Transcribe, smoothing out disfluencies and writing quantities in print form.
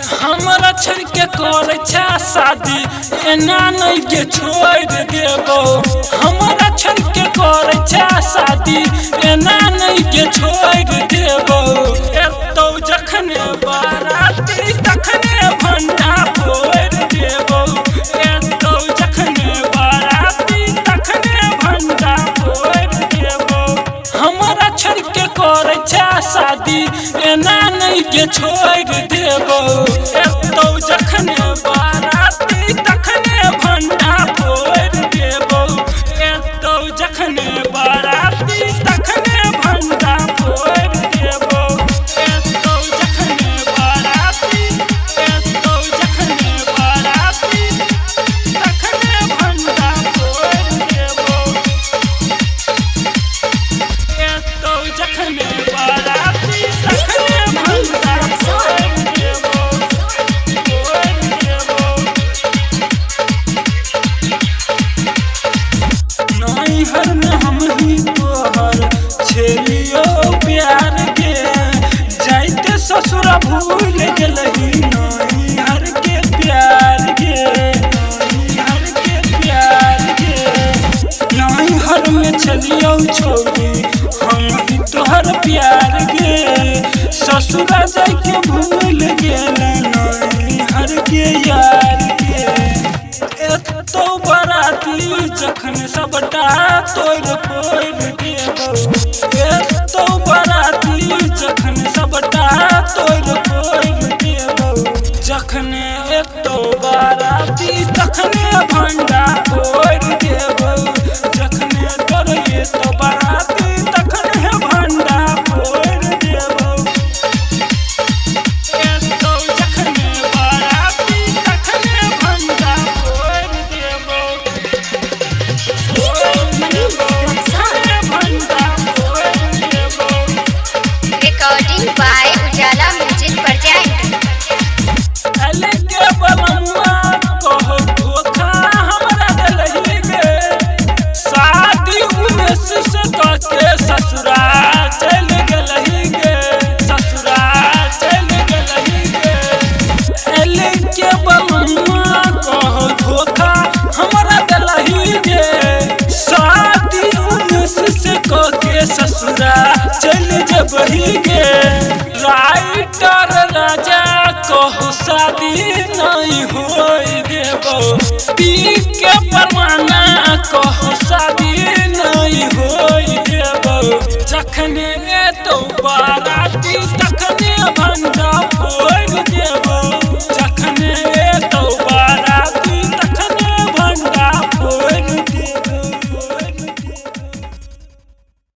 हमरा छड़ के करे छा शादी एना नहीं के छोड़ देबो हमरा छड़ के करे छा शादी एना नहीं के छोड़ देबो एतो जखने बाराती तखने भंडा फोड़ देबो एतो जखने बाराती तखने भंडा फोड़ देबो हमरा छड़ के करे छा शादी एना नहीं के छोड़ देबो एतो जखने बाराती तखने भंडा फोड़ देबो एतो जखने बाराती तखने भंडा फोड़ देबो एतो जखने बाराती तखने भंडा फोड़ देबो एतो जखने बाराती तखने भंडा फोड़ देबो नैहर में हम ही तोहर छेलियो प्यार के जाइते ससुर भूल गेलही नैहर के प्यार के नैहर के प्यार के नैहर में छलियो छोड़ी हम ही तोहर प्यार के ससुर जाके भूल गेल नैहर के यार के एतो बराती जखन सबटा तोड़ फोड़ देबो एतो बराती जखन सबटा तोड़ फोड़ देबो जखने एतो बराती तखने भंडा फोड़ देबो जखने तोर एतो बराती तखने भंडा फोड़ देबो एतो जखने बराती तखने भंडा फोड़ देबो Recording by Ujala Music Project. अले के बलमुआ कहो धोखा हमरा देलही गे शादी 19 से के ससुरा चल गेलही गे ससुरा चल गेलही गे अले के बलमुआ कहो धोखा हमरा देलही गे शादी 19 से के ससुरा चल जबही गे राइटर राजा कहो शादी नहीं होई देबो पी के परवाना कहो शादी नहीं होई देबो जखने एतो बाराती तखने भंडा